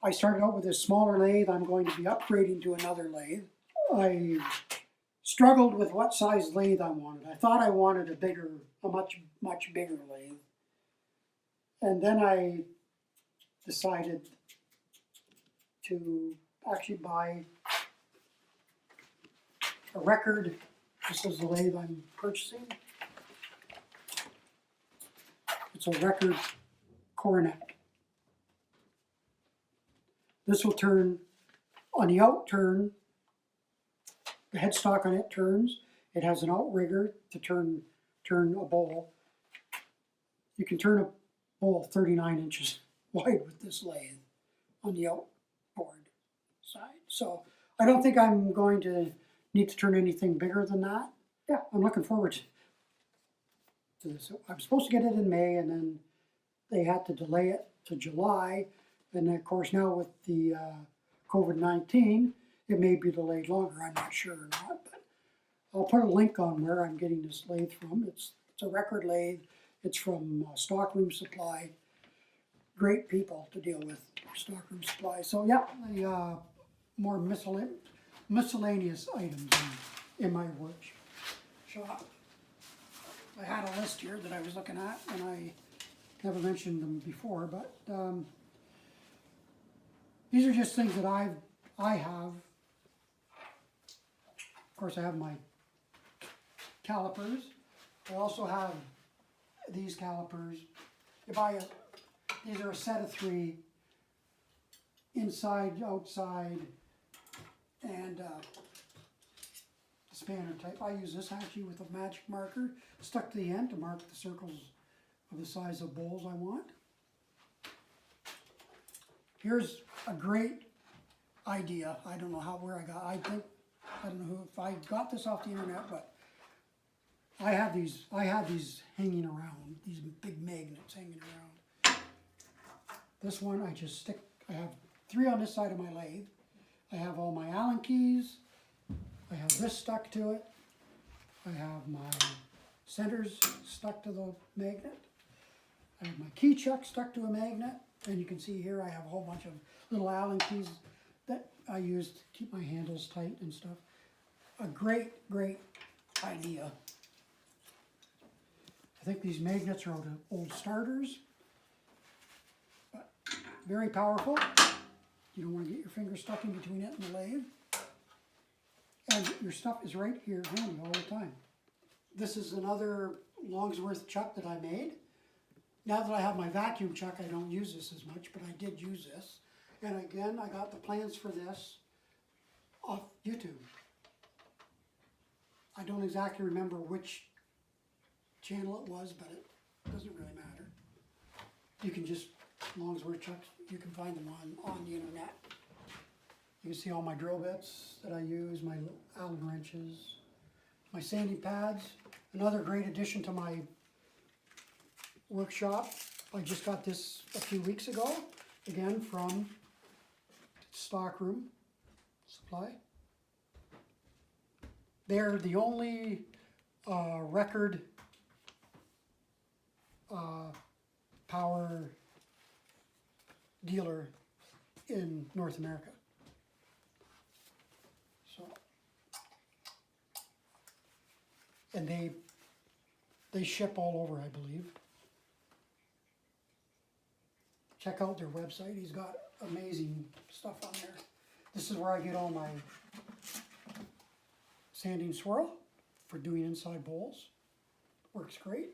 I started out with this smaller lathe. I'm going to be upgrading to another lathe. I struggled with what size lathe I wanted. I thought I wanted a much bigger lathe. And then I decided to actually buy a record. This is the lathe I'm purchasing. It's a record coronet. This will turn, on the out turn, the headstock on it turns. It has an outrigger to turn a bowl. You can turn a bowl 39 inches wide with this lathe on the outboard side. So I don't think I'm going to need to turn anything bigger than that. Yeah, I'm looking forward to this. I'm supposed to get it in May, and then they had to delay it to July. And of course now with the COVID-19, it may be delayed longer. I'm not sure or not, but I'll put a link on where I'm getting this lathe from. It's a record lathe. It's from Stockroom Supply. Great people to deal with, Stockroom Supply. So yeah, the more miscellaneous items in my workshop. I had a list here that I was looking at, and I never mentioned them before, but these are just things that I have. Of course, I have my calipers. I also have these calipers. These are a set of 3, inside, outside, and spanner type. I use this actually with a magic marker stuck to the end to mark the circles of the size of bowls I want. Here's a great idea. I don't know where I got. I don't know if I got this off the internet, but I have these hanging around. These big magnets hanging around. This one I just stick. I have 3 on this side of my lathe. I have all my Allen keys. I have this stuck to it. I have my centers stuck to the magnet. I have my key chuck stuck to a magnet. And you can see here I have a whole bunch of little Allen keys that I use to keep my handles tight and stuff. A great idea. I think these magnets are out of old starters, but very powerful. You don't want to get your finger stuck in between it and the lathe. And your stuff is right here handy all the time. This is another Longsworth chuck that I made. Now that I have my vacuum chuck, I don't use this as much, but I did use this. And again, I got the plans for this off YouTube. I don't exactly remember which channel it was, but it doesn't really matter. You can just, Longsworth chucks, you can find them on the internet. You can see all my drill bits that I use, my Allen wrenches, my sanding pads. Another great addition to my workshop. I just got this a few weeks ago, again from Stockroom Supply. They're the only record power dealer in North America. So, and they ship all over, I believe. Check out their website. He's got amazing stuff on there. This is where I get all my sanding swirl for doing inside bowls. Works great.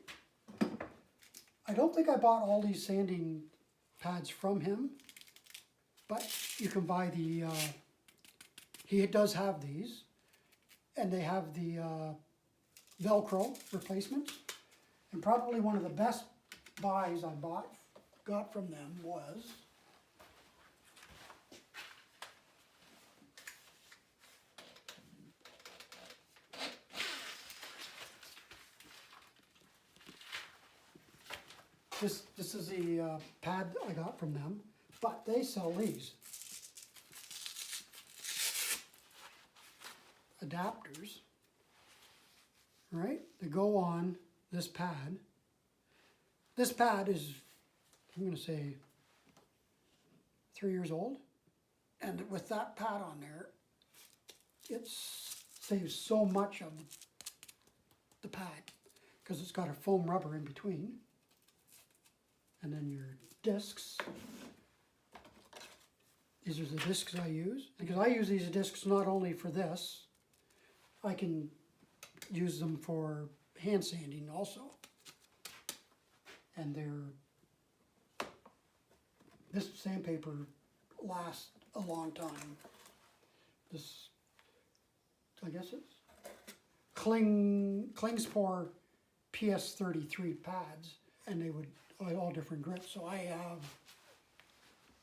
I don't think I bought all these sanding pads from him, but you can buy the, he does have these, and they have the Velcro replacements. And probably one of the best buys I got from them was this is the pad I got from them, but they sell these adapters, right, that go on this pad. This pad is, I'm going to say 3 years old. And with that pad on there, it saves so much of the pad because it's got a foam rubber in between. And then your discs. These are the discs I use. Because I use these discs not only for this, I can use them for hand sanding also. And this sandpaper lasts a long time. This, I guess it's Klingspor PS33 pads, and they would all different grits. So I have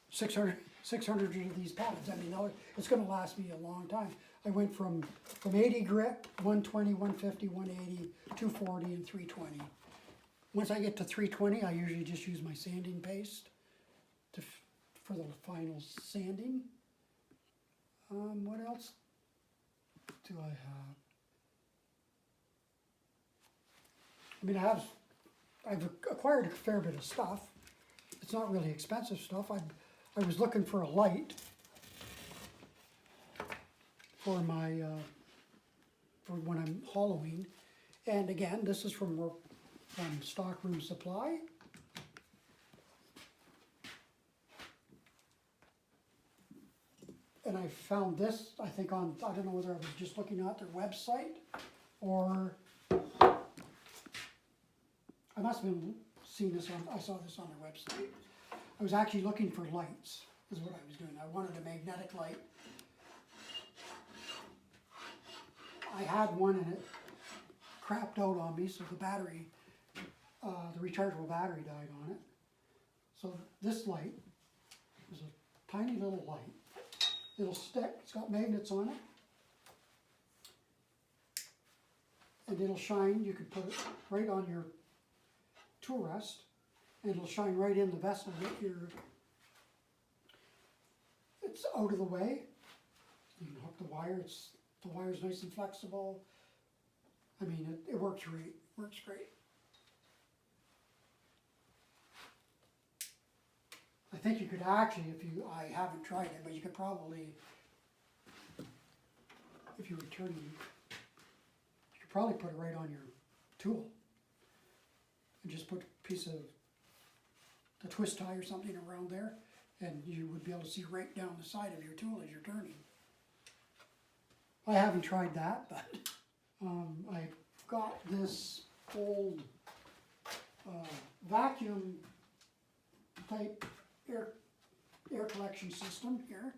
600 of these pads. I mean, it's going to last me a long time. I went from 80 grit, 120, 150, 180, 240, and 320. Once I get to 320, I usually just use my sanding paste for the final sanding. What else do I have? I mean, I've acquired a fair bit of stuff. It's not really expensive stuff. I was looking for a light for my for when I'm hollowing, and again, this is from Stockroom Supply. And I found this, I think I don't know whether I was just looking at their website or I must have been seeing this I saw this on their website. I was actually looking for lights, is what I was doing. I wanted a magnetic light. I had one and it crapped out on me, so the battery, the rechargeable battery died on it. So this light is a tiny little light. It'll stick, it's got magnets on it. And it'll shine, you can put it right on your tool rest, and it'll shine right in the vessel that it's out of the way. You can hook the wire, the wire's nice and flexible. I mean, it works great, works great. I think you could actually, I haven't tried it, but you could probably, if you were turning, you could probably put it right on your tool. And just put a piece of a twist tie or something around there, and you would be able to see right down the side of your tool as you're turning. I haven't tried that, but I got this old vacuum type air collection system here.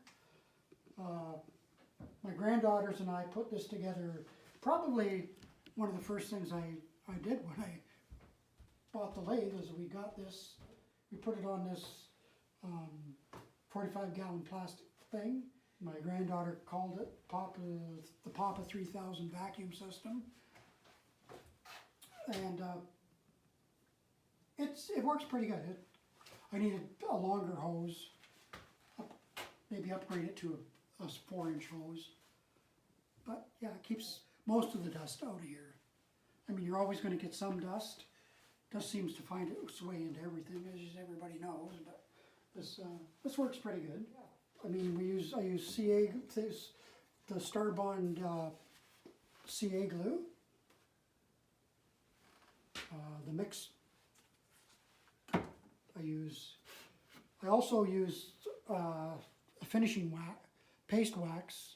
My granddaughters and I put this together. Probably one of the first things I did when I bought the lathe is we got this, we put it on this 45-gallon plastic thing. My granddaughter called it the Papa 3000 vacuum system. And it works pretty good. I needed a longer hose, maybe upgrade it to a 4-inch hose. But yeah, it keeps most of the dust out of here. I mean, you're always going to get some dust. Dust seems to find its way into everything, as everybody knows. But this works pretty good. I mean, I use CA, the Starbond CA glue. The mix. I also use a finishing paste wax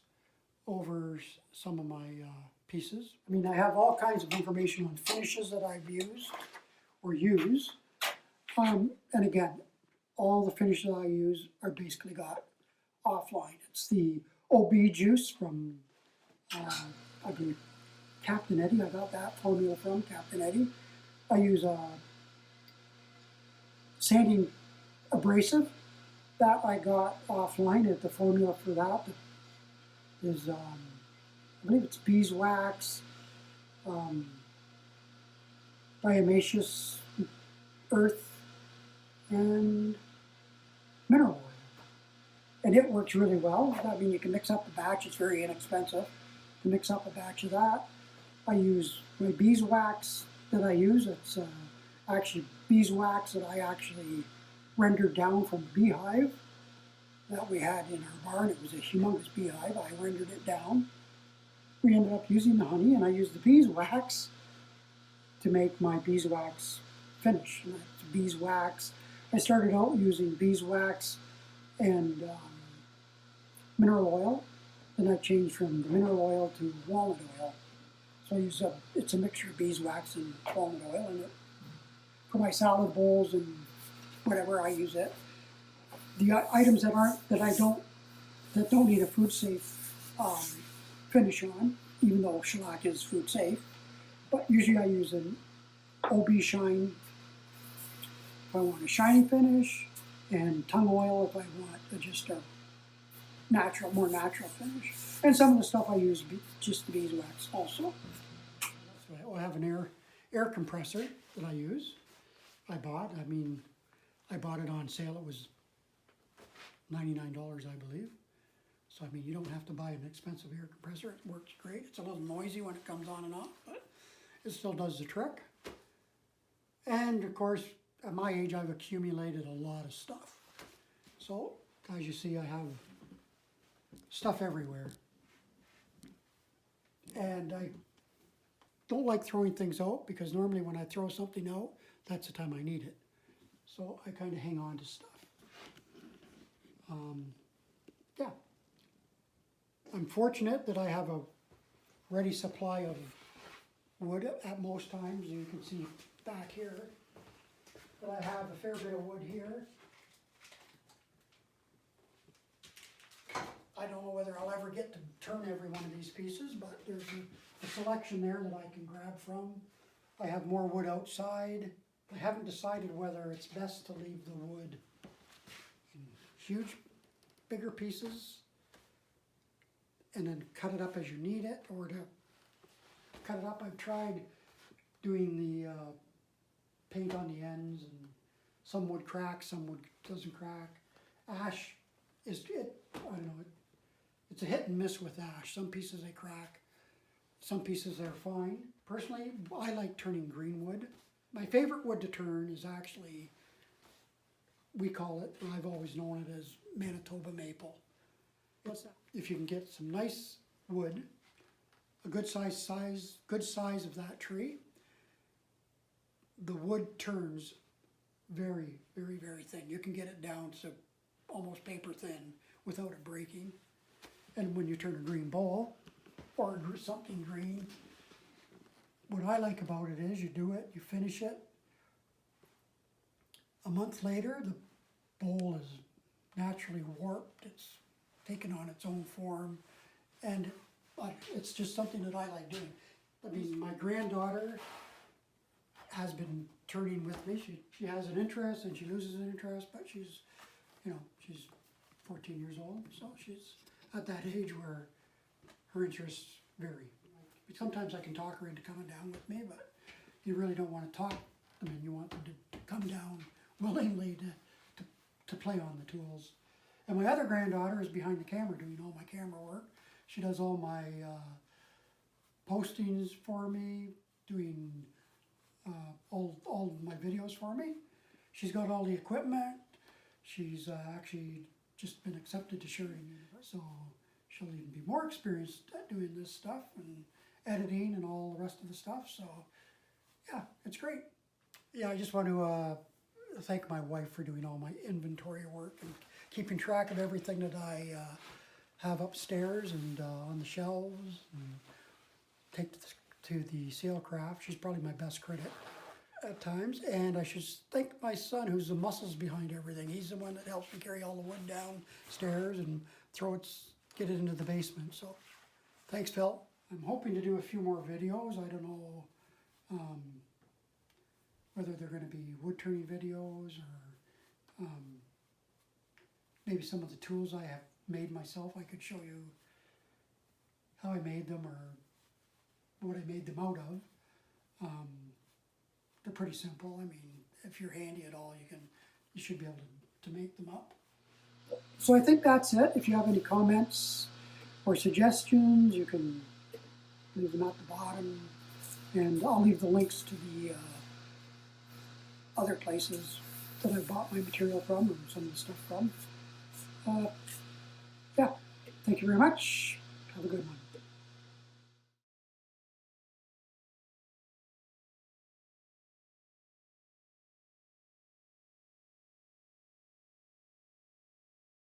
over some of my pieces. I mean, I have all kinds of information on finishes that I've used or use. And again, all the finishes I use are basically got offline. It's the OB juice from, I believe, Captain Eddie. I got that formula from Captain Eddie. I use a sanding abrasive that I got offline. The formula for that is, I believe it's beeswax, diatomaceous earth, and mineral oil. And it works really well. I mean, you can mix up the batch. It's very inexpensive to mix up a batch of that. I use my beeswax that I use. It's actually beeswax that I actually rendered down from a beehive. that we had in our barn. It was a humongous beehive. I rendered it down. We ended up using the honey, and I used the beeswax to make my beeswax finish. And that's beeswax. I started out using beeswax and mineral oil. Then I changed from the mineral oil to walnut oil. So I use it's a mixture of beeswax and walnut oil in it. For my salad bowls and whatever, I use it. The items that don't need a food safe finish on, even though shellac is food safe, but usually I use an OB Shine if I want a shiny finish, and tung oil if I want just a more natural finish. And some of the stuff I use just the beeswax also. So I have an air compressor that I use. I bought it on sale. It was $99, I believe. So I mean, you don't have to buy an expensive air compressor. It works great. It's a little noisy when it comes on and off, but it still does the trick. And of course, at my age, I've accumulated a lot of stuff. So as you see, I have stuff everywhere. And I don't like throwing things out, because normally when I throw something out, that's the time I need it. So I kind of hang on to stuff. Yeah. I'm fortunate that I have a ready supply of wood at most times. You can see back here that I have a fair bit of wood here. I don't know whether I'll ever get to turn every one of these pieces, but there's a selection there that I can grab from. I have more wood outside. I haven't decided whether it's best to leave the wood in huge, bigger pieces and then cut it up as you need it, or to cut it up. I've tried doing the paint on the ends, and some wood cracks, some wood doesn't crack. Ash I don't know, it's a hit and miss with ash. Some pieces they crack, some pieces they're fine. Personally, I like turning green wood. My favorite wood to turn is actually, we call it, and I've always known it as Manitoba maple. If you can get some nice wood, a good size of that tree, the wood turns very, very, very thin. You can get it down to almost paper thin without it breaking. And when you turn a green bowl or something green, what I like about it is you do it, you finish it. A month later, the bowl is naturally warped. It's taken on its own form, and it's just something that I like doing. I mean, my granddaughter has been turning with me. She has an interest and she loses an interest, but she's 14 years old, so she's at that age where her interests vary. Sometimes I can talk her into coming down with me, but you really don't want to talk them in. You want them to come down willingly to play on the tools. And my other granddaughter is behind the camera doing all my camera work. She does all my postings for me, doing all my videos for me. She's got all the equipment. She's actually just been accepted to Sheridan University, so she'll even be more experienced at doing this stuff and editing and all the rest of the stuff. So yeah, it's great. Yeah, I just want to thank my wife for doing all my inventory work and keeping track of everything that I have upstairs and on the shelves, and take to the sale craft. She's probably my best critic at times. And I should thank my son, who's the muscles behind everything. He's the one that helps me carry all the wood downstairs and get it into the basement. So thanks, Phil. I'm hoping to do a few more videos. I don't know whether they're going to be wood turning videos or maybe some of the tools I have made myself. I could show you how I made them or what I made them out of. They're pretty simple. I mean, if you're handy at all, you should be able to make them up. So I think that's it. If you have any comments or suggestions, you can leave them at the bottom, and I'll leave the links to the other places that I bought my material from and some of the stuff from. Yeah, thank you very much. Have a good one.